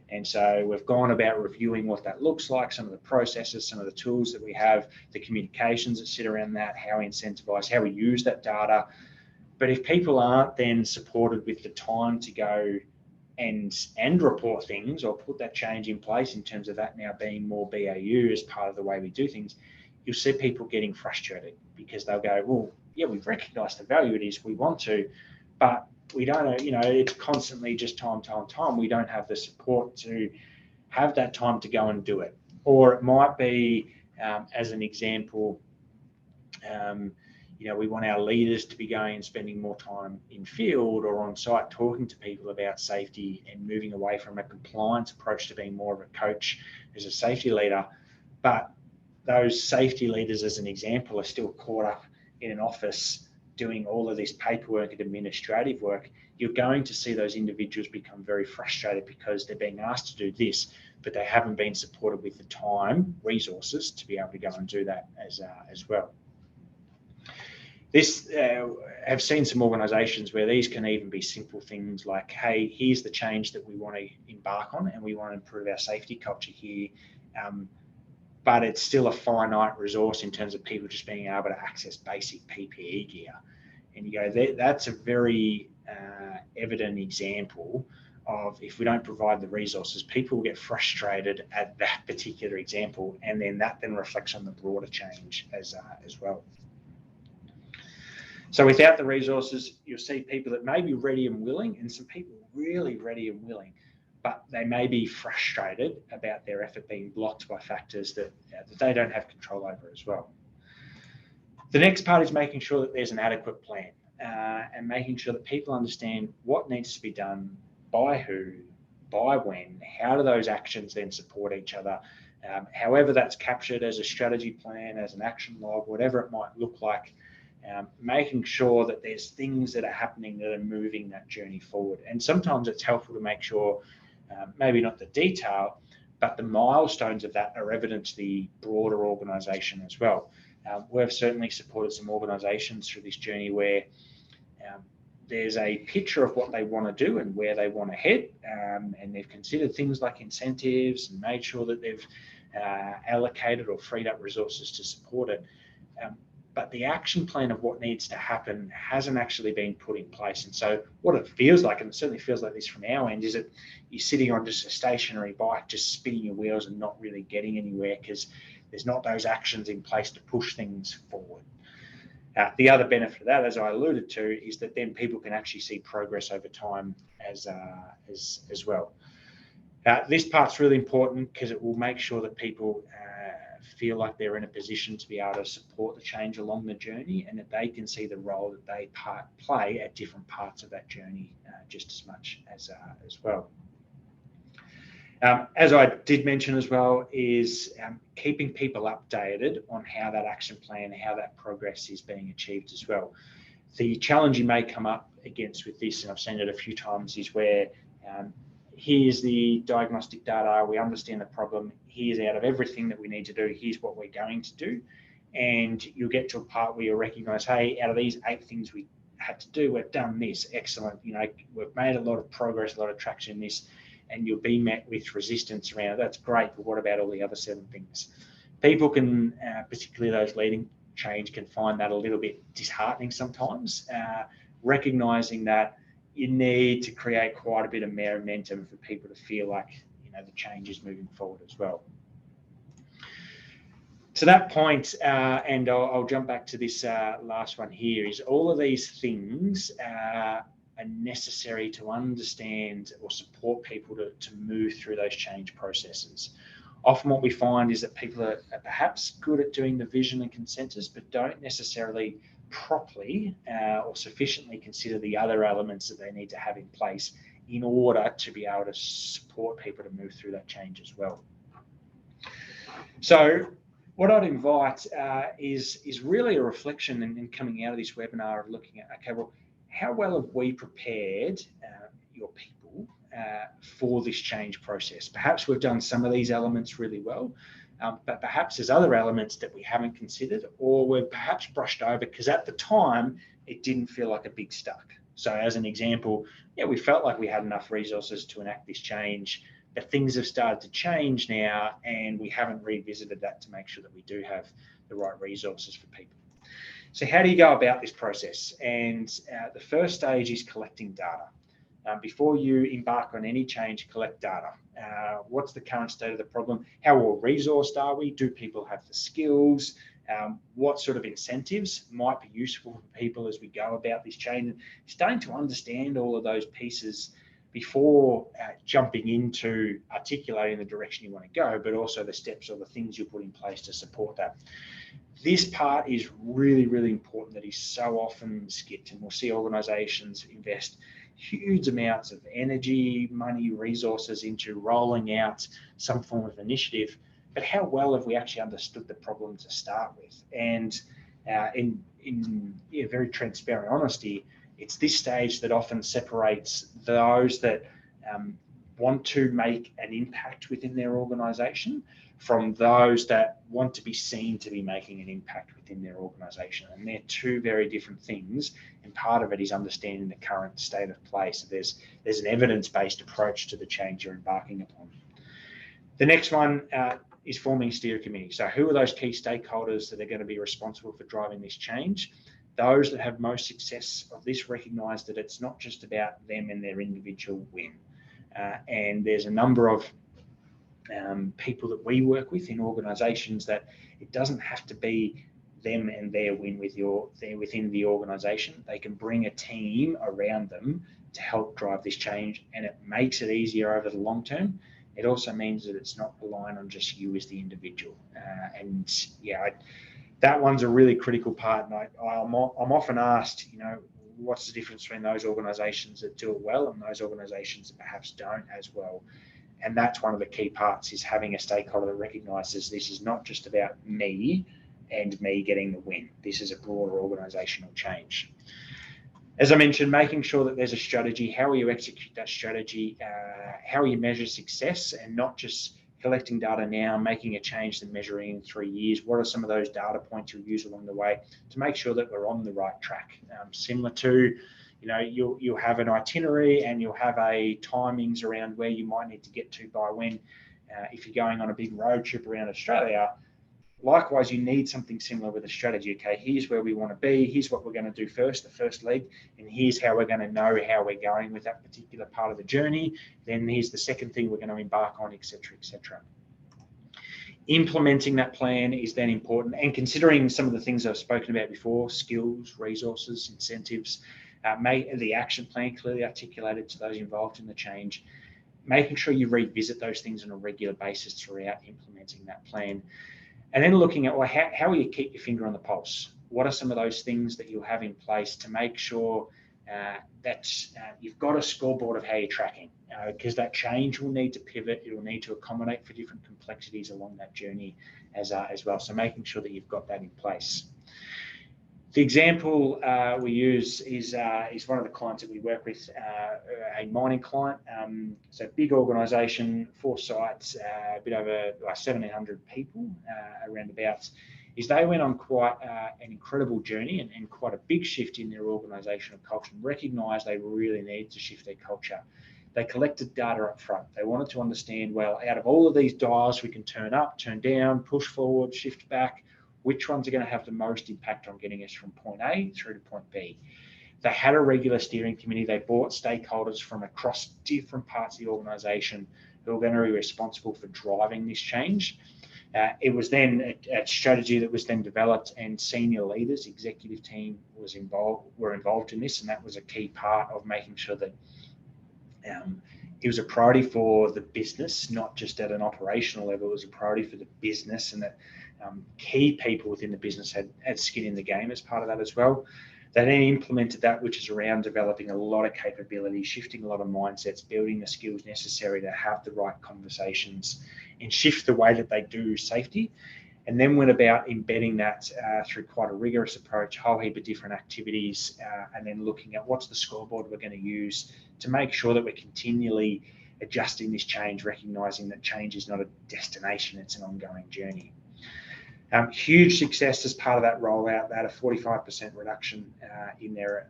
And so we've gone about reviewing what that looks like, some of the processes, some of the tools that we have, the communications that sit around that, how we incentivise, how we use that data. But if people aren't then supported with the time to go and report things, or put that change in place in terms of that now being more BAU as part of the way we do things, you'll see people getting frustrated, because they'll go, well, yeah, we've recognised the value it is, we want to, but we don't, it's constantly just time. We don't have the support to have that time to go and do it. Or it might be, as an example, we want our leaders to be going and spending more time in field or on site talking to people about safety, and moving away from a compliance approach to being more of a coach as a safety leader. But those safety leaders, as an example, are still caught up in an office doing all of this paperwork and administrative work. You're going to see those individuals become very frustrated because they're being asked to do this, but they haven't been supported with the time, resources to be able to go and do that as well. I've seen some organisations where these can even be simple things like, hey, here's the change that we want to embark on, and we want to improve our safety culture here. But it's still a finite resource in terms of people just being able to access basic PPE gear. And you go, that's a very evident example of, if we don't provide the resources, people will get frustrated at that particular example, and then that reflects on the broader change as well. So without the resources, you'll see people that may be ready and willing, and some people really ready and willing, but they may be frustrated about their effort being blocked by factors that they don't have control over as well. The next part is making sure that there's an adequate plan, and making sure that people understand what needs to be done, by who, by when, how do those actions then support each other, however that's captured as a strategy plan, as an action log, whatever it might look like. Making sure that there's things that are happening that are moving that journey forward. And sometimes it's helpful to make sure, maybe not the detail, but the milestones of that are evident to the broader organisation as well. We've certainly supported some organisations through this journey where there's a picture of what they want to do and where they want to head, and they've considered things like incentives and made sure that they've allocated or freed up resources to support it. But the action plan of what needs to happen hasn't actually been put in place. And so what it feels like, and it certainly feels like this from our end, is that you're sitting on just a stationary bike, just spinning your wheels and not really getting anywhere, because there's not those actions in place to push things forward. The other benefit of that, as I alluded to, is that then people can actually see progress over time as well. This part's really important because it will make sure that people feel like they're in a position to be able to support the change along the journey, and that they can see the role that they play at different parts of that journey just as much as well. As I did mention as well, is keeping people updated on how that action plan, how that progress is being achieved as well. The challenge you may come up against with this, and I've seen it a few times, is where here's the diagnostic data, we understand the problem, here's out of everything that we need to do, here's what we're going to do. And you'll get to a part where you recognise, hey, out of these 8 things we had to do, we've done this, excellent, we've made a lot of progress, a lot of traction in this, and you'll be met with resistance around it. That's great, but what about all the other 7 things? People can, particularly those leading change, can find that a little bit disheartening sometimes, recognising that you need to create quite a bit of momentum for people to feel like the change is moving forward as well. To that point, and I'll jump back to this last one here, is all of these things are necessary to understand or support people to move through those change processes. Often what we find is that people are perhaps good at doing the vision and consensus, but don't necessarily properly or sufficiently consider the other elements that they need to have in place in order to be able to support people to move through that change as well. So what I'd invite is really a reflection and coming out of this webinar of looking at, okay, well, how well have we prepared your people for this change process? Perhaps we've done some of these elements really well, but perhaps there's other elements that we haven't considered, or we've perhaps brushed over because at the time it didn't feel like a big stuck. So as an example, yeah, we felt like we had enough resources to enact this change, but things have started to change now and we haven't revisited that to make sure that we do have the right resources for people. So how do you go about this process? And the first stage is collecting data. Before you embark on any change, collect data. What's the current state of the problem? How well resourced are we? Do people have the skills? What sort of incentives might be useful for people as we go about this change? Starting to understand all of those pieces before jumping into articulating the direction you want to go, but also the steps or the things you put in place to support that. This part is really, really important, that is so often skipped, and we'll see organisations invest huge amounts of energy, money, resources into rolling out some form of initiative, but how well have we actually understood the problem to start with? And in very transparent honesty, it's this stage that often separates those that want to make an impact within their organisation from those that want to be seen to be making an impact within their organisation. And they're 2 very different things, and part of it is understanding the current state of play. So there's an evidence-based approach to the change you're embarking upon. The next one is forming a steering committee. So who are those key stakeholders that are going to be responsible for driving this change? Those that have most success of this recognise that it's not just about them and their individual win. And there's a number of people that we work with in organisations that it doesn't have to be them and their win within the organisation. They can bring a team around them to help drive this change, and it makes it easier over the long term. It also means that it's not reliant on just you as the individual. That one's a really critical part. And I'm often asked, what's the difference between those organisations that do it well and those organisations that perhaps don't as well? And that's one of the key parts, is having a stakeholder that recognises this is not just about me and me getting the win. This is a broader organisational change. As I mentioned, making sure that there's a strategy. How will you execute that strategy? How will you measure success, and not just collecting data now, making a change and measuring in 3 years? What are some of those data points you'll use along the way to make sure that we're on the right track? Similar to, you'll have an itinerary and you'll have a timings around where you might need to get to by when. If you're going on a big road trip around Australia, likewise, you need something similar with a strategy. Okay, here's where we want to be. Here's what we're going to do first, the first leg, and here's how we're going to know how we're going with that particular part of the journey. Then here's the second thing we're going to embark on, etc., etc. Implementing that plan is then important, and considering some of the things I've spoken about before: skills, resources, incentives, make the action plan clearly articulated to those involved in the change, making sure you revisit those things on a regular basis throughout implementing that plan. And then looking at, well, how will you keep your finger on the pulse? What are some of those things that you'll have in place to make sure that you've got a scoreboard of how you're tracking? Because that change will need to pivot. It will need to accommodate for different complexities along that journey as well. So making sure that you've got that in place. The example we use is one of the clients that we work with, a mining client. So big organisation, 4 sites, a bit over 1,700 people around about. Is they went on quite an incredible journey and quite a big shift in their organisational culture, and recognised they really needed to shift their culture. They collected data up front. They wanted to understand, well, out of all of these dials we can turn up, turn down, push forward, shift back, which ones are going to have the most impact on getting us from point A through to point B. They had a regular steering committee. They brought stakeholders from across different parts of the organisation who are going to be responsible for driving this change. It was then a strategy that was then developed, and senior leaders, executive team were involved in this, and that was a key part of making sure that it was a priority for the business, not just at an operational level. It was a priority for the business, and that key people within the business had skin in the game as part of that as well. They then implemented that, which is around developing a lot of capability, shifting a lot of mindsets, building the skills necessary to have the right conversations and shift the way that they do safety. And then went about embedding that through quite a rigorous approach, a whole heap of different activities, and then looking at what's the scoreboard we're going to use to make sure that we're continually adjusting this change, recognising that change is not a destination, it's an ongoing journey. Huge success as part of that rollout. They had a 45% reduction in their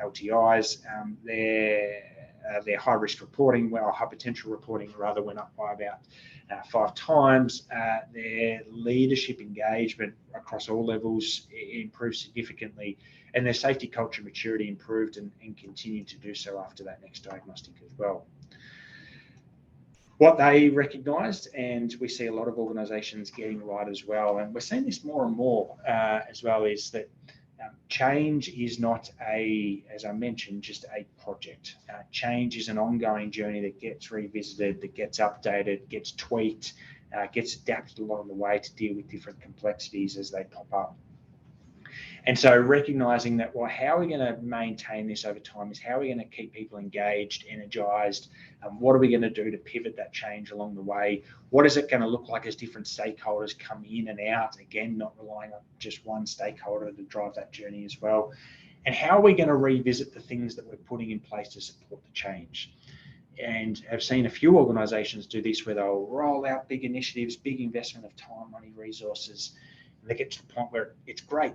LTIs. Their high risk reporting, high potential reporting rather, went up by about 5 times. Their leadership engagement across all levels improved significantly, and their safety culture maturity improved and continued to do so after that next diagnostic as well. What they recognised, and we see a lot of organisations getting right as well, and we're seeing this more and more as well, is that change is not as I mentioned, just a project. Change is an ongoing journey that gets revisited, that gets updated, gets tweaked, gets adapted along the way to deal with different complexities as they pop up. And so recognising that, well, how are we going to maintain this over time? Is how are we going to keep people engaged, energised? What are we going to do to pivot that change along the way? What is it going to look like as different stakeholders come in and out? Again, not relying on just one stakeholder to drive that journey as well. And how are we going to revisit the things that we're putting in place to support the change? And I've seen a few organisations do this, where they'll roll out big initiatives, big investment of time, money, resources. They get to the point where it's great,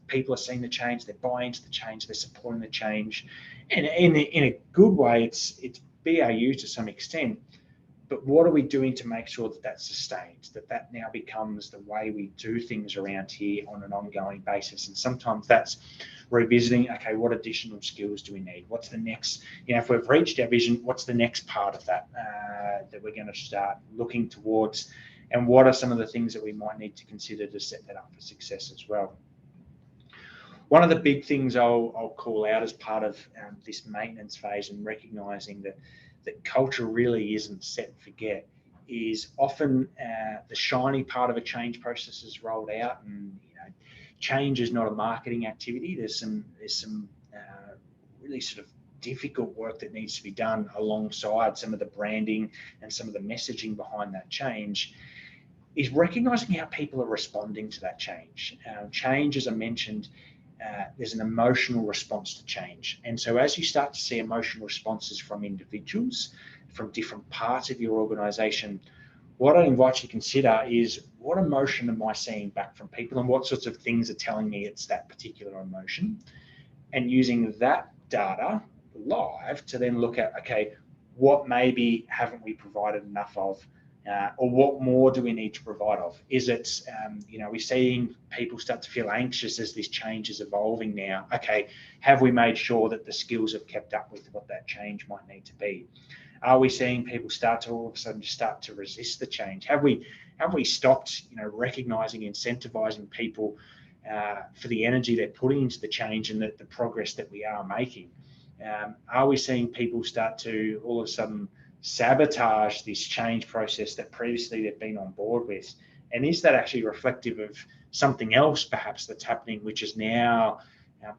people are seeing the change, they're buying into the change, they're supporting the change, and in a good way, it's BAU to some extent. But what are we doing to make sure that that's sustained, that now becomes the way we do things around here on an ongoing basis? And sometimes that's revisiting, okay, what additional skills do we need? What's the next, if we've reached our vision, what's the next part of that that we're going to start looking towards? And what are some of the things that we might need to consider to set that up for success as well? One of the big things I'll call out as part of this maintenance phase, and recognising that culture really isn't set and forget, is often the shiny part of a change process is rolled out, and change is not a marketing activity. There's some really sort of difficult work that needs to be done alongside some of the branding and some of the messaging behind that change, is recognising how people are responding to that change. Change, as I mentioned, there's an emotional response to change. And so as you start to see emotional responses from individuals, from different parts of your organisation, what I invite you to consider is, what emotion am I seeing back from people, and what sorts of things are telling me it's that particular emotion? And using that data live to then look at, okay, what maybe haven't we provided enough of? Or what more do we need to provide of? Is it, we're seeing people start to feel anxious as this change is evolving now. Okay, have we made sure that the skills have kept up with what that change might need to be? Are we seeing people start to all of a sudden just start to resist the change? Have we Have we stopped, recognizing, incentivizing people for the energy they're putting into the change and the progress that we are making? Are we seeing people start to all of a sudden sabotage this change process that previously they've been on board with? And is that actually reflective of something else perhaps that's happening, which is now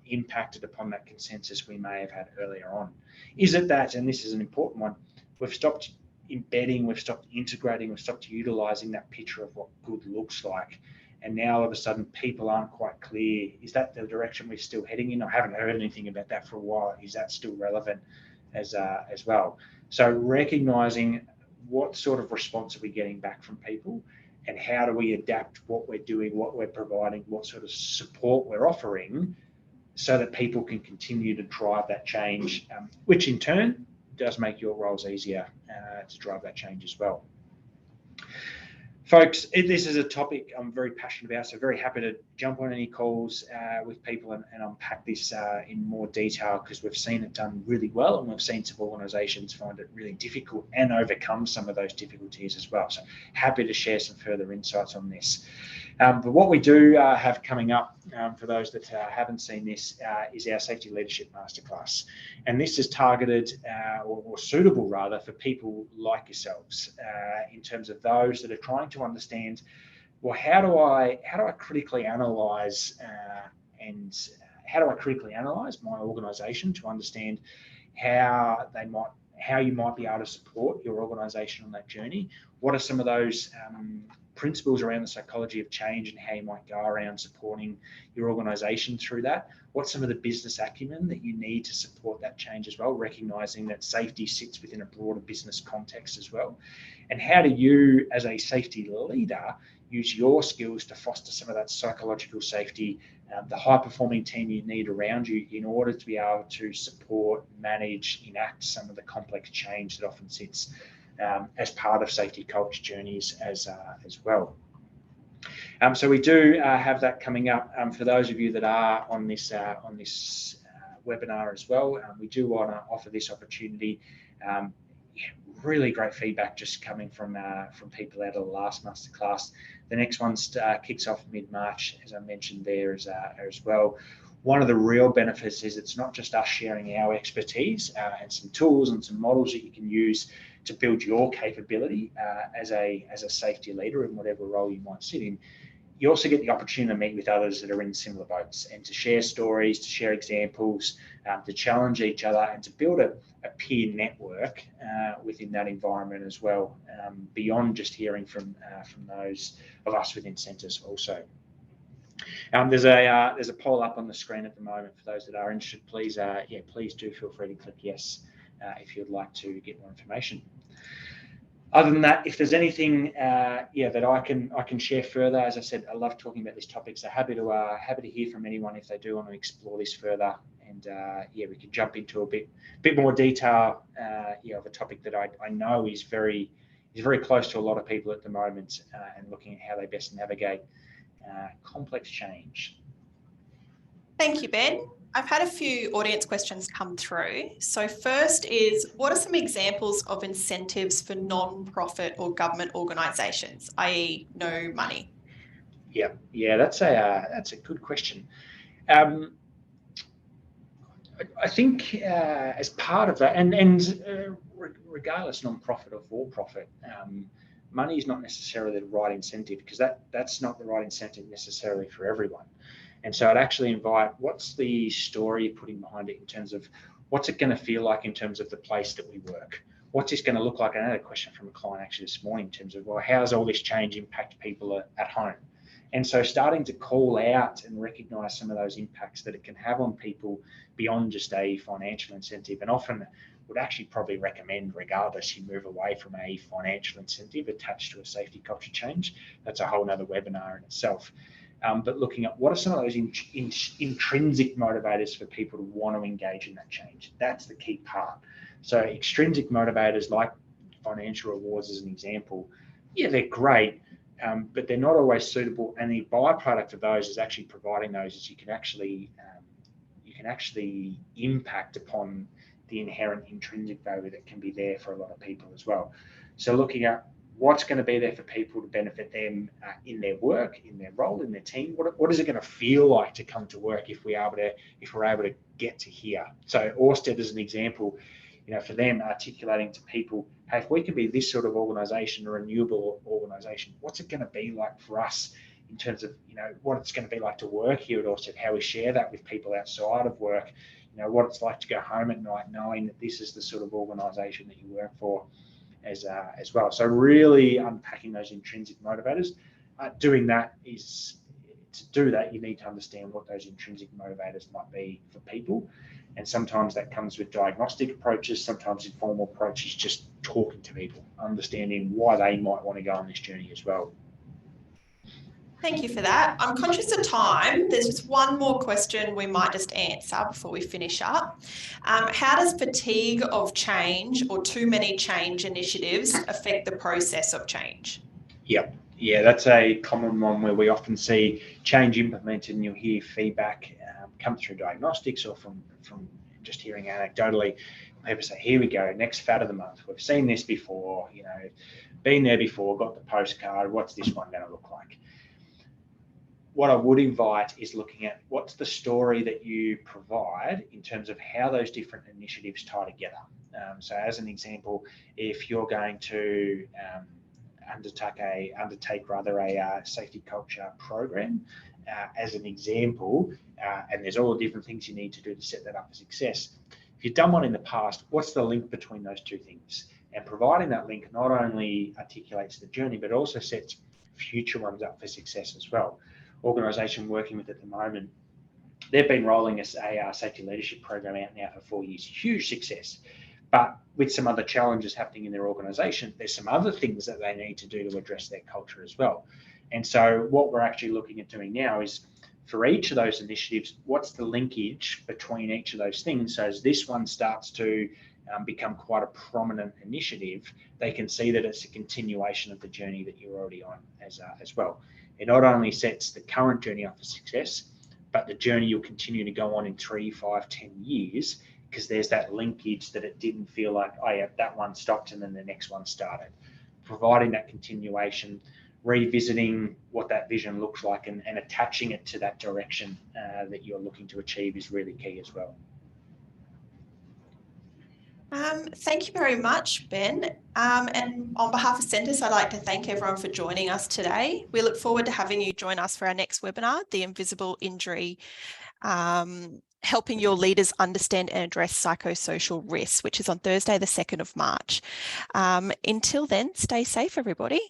impacted upon that consensus we may have had earlier on? Is it that, and this is an important one, we've stopped embedding, we've stopped integrating, we've stopped utilizing that picture of what good looks like, and now all of a sudden people aren't quite clear? Is that the direction we're still heading in? I haven't heard anything about that for a while. Is that still relevant as well? So recognizing what sort of response are we getting back from people, and how do we adapt what we're doing, what we're providing, what sort of support we're offering, so that people can continue to drive that change, which in turn does make your roles easier to drive that change as well. Folks, this is a topic I'm very passionate about, so very happy to jump on any calls with people and unpack this in more detail, because we've seen it done really well, and we've seen some organisations find it really difficult and overcome some of those difficulties as well. So happy to share some further insights on this. But what we do have coming up, for those that haven't seen this, is our Safety Leadership Masterclass. And this is targeted, or suitable rather, for people like yourselves, in terms of those that are trying to understand, well, how do I critically analyse and how do I critically analyse my organisation to understand how you might be able to support your organisation on that journey? What are some of those principles around the psychology of change, and how you might go around supporting your organisation through that? What's some of the business acumen that you need to support that change as well, recognising that safety sits within a broader business context as well? And how do you, as a safety leader, use your skills to foster some of that psychological safety, the high-performing team you need around you in order to be able to support, manage, enact some of the complex change that often sits as part of safety culture journeys as well. So we do have that coming up. For those of you that are on this webinar as well, we do want to offer this opportunity. Really great feedback just coming from people out of the last masterclass. The next one kicks off mid-March, as I mentioned there as well. One of the real benefits is it's not just us sharing our expertise and some tools and some models that you can use to build your capability as a safety leader in whatever role you might sit in. You also get the opportunity to meet with others that are in similar boats, and to share stories, to share examples, to challenge each other, and to build a peer network within that environment as well, beyond just hearing from those of us within Centus also. There's a poll up on the screen at the moment for those that are interested. Please do feel free to click yes if you'd like to get more information. Other than that, if there's anything that I can share further, as I said, I love talking about this topic, so happy to hear from anyone if they do want to explore this further. And we can jump into a bit more detail of a topic that I know is very close to a lot of people at the moment, and looking at how they best navigate complex change. Thank you, Ben. I've had a few audience questions come through. So first is, what are some examples of incentives for non-profit or government organisations, i.e. no money? Yeah, that's a good question. I think as part of that, and regardless non-profit or for-profit, money is not necessarily the right incentive, because that's not the right incentive necessarily for everyone. And so I'd actually invite, what's the story you're putting behind it in terms of what's it going to feel like in terms of the place that we work? What's this going to look like? I had a question from a client actually this morning in terms of, well, how's all this change impact people at home? And so starting to call out and recognise some of those impacts that it can have on people beyond just a financial incentive. And often would actually probably recommend, regardless, you move away from a financial incentive attached to a safety culture change. That's a whole nother webinar in itself. But looking at what are some of those intrinsic motivators for people to want to engage in that change. That's the key part. So extrinsic motivators like financial rewards as an example, they're great, but they're not always suitable. And the byproduct of those is actually providing those is you can actually impact upon the inherent intrinsic value that can be there for a lot of people as well. So looking at what's going to be there for people to benefit them in their work, in their role, in their team. What is it going to feel like to come to work if we're able to get to here? So Orsted is an example, for them articulating to people, hey, if we can be this sort of organisation, a renewable organisation, what's it going to be like for us in terms of, what it's going to be like to work here at Orsted, how we share that with people outside of work, what it's like to go home at night knowing that this is the sort of organisation that you work for as well. So really unpacking those intrinsic motivators. Doing that is, to do that, you need to understand what those intrinsic motivators might be for people. And sometimes that comes with diagnostic approaches, sometimes informal approaches, just talking to people, understanding why they might want to go on this journey as well. Thank you for that. I'm conscious of time. There's just one more question we might just answer before we finish up. How does fatigue of change or too many change initiatives affect the process of change? Yep. Yeah, that's a common one where we often see change implemented and you'll hear feedback come through diagnostics or from just hearing anecdotally. People say, here we go, next fad of the month. We've seen this before, been there before, got the postcard. What's this one going to look like? What I would invite is looking at what's the story that you provide in terms of how those different initiatives tie together. So as an example, if you're going to undertake a safety culture program, as an example, and there's all the different things you need to do to set that up for success. If you've done one in the past, what's the link between those two things? And providing that link not only articulates the journey, but also sets future ones up for success as well. Organisation working with at the moment, they've been rolling a safety leadership program out now for 4 years, huge success. But with some other challenges happening in their organisation, there's some other things that they need to do to address their culture as well. And so what we're actually looking at doing now is, for each of those initiatives, what's the linkage between each of those things? So as this one starts to become quite a prominent initiative, they can see that it's a continuation of the journey that you're already on as well. It not only sets the current journey up for success, but the journey you'll continue to go on in 3, 5, 10 years, because there's that linkage that it didn't feel like, oh yeah, that one stopped and then the next one started. Providing that continuation, revisiting what that vision looks like and attaching it to that direction that you're looking to achieve is really key as well. Thank you very much, Ben. And on behalf of Centres, I'd like to thank everyone for joining us today. We look forward to having you join us for our next webinar, The Invisible Injury, helping your leaders understand and address psychosocial risks, which is on Thursday, the 2nd of March. Until then, stay safe, everybody.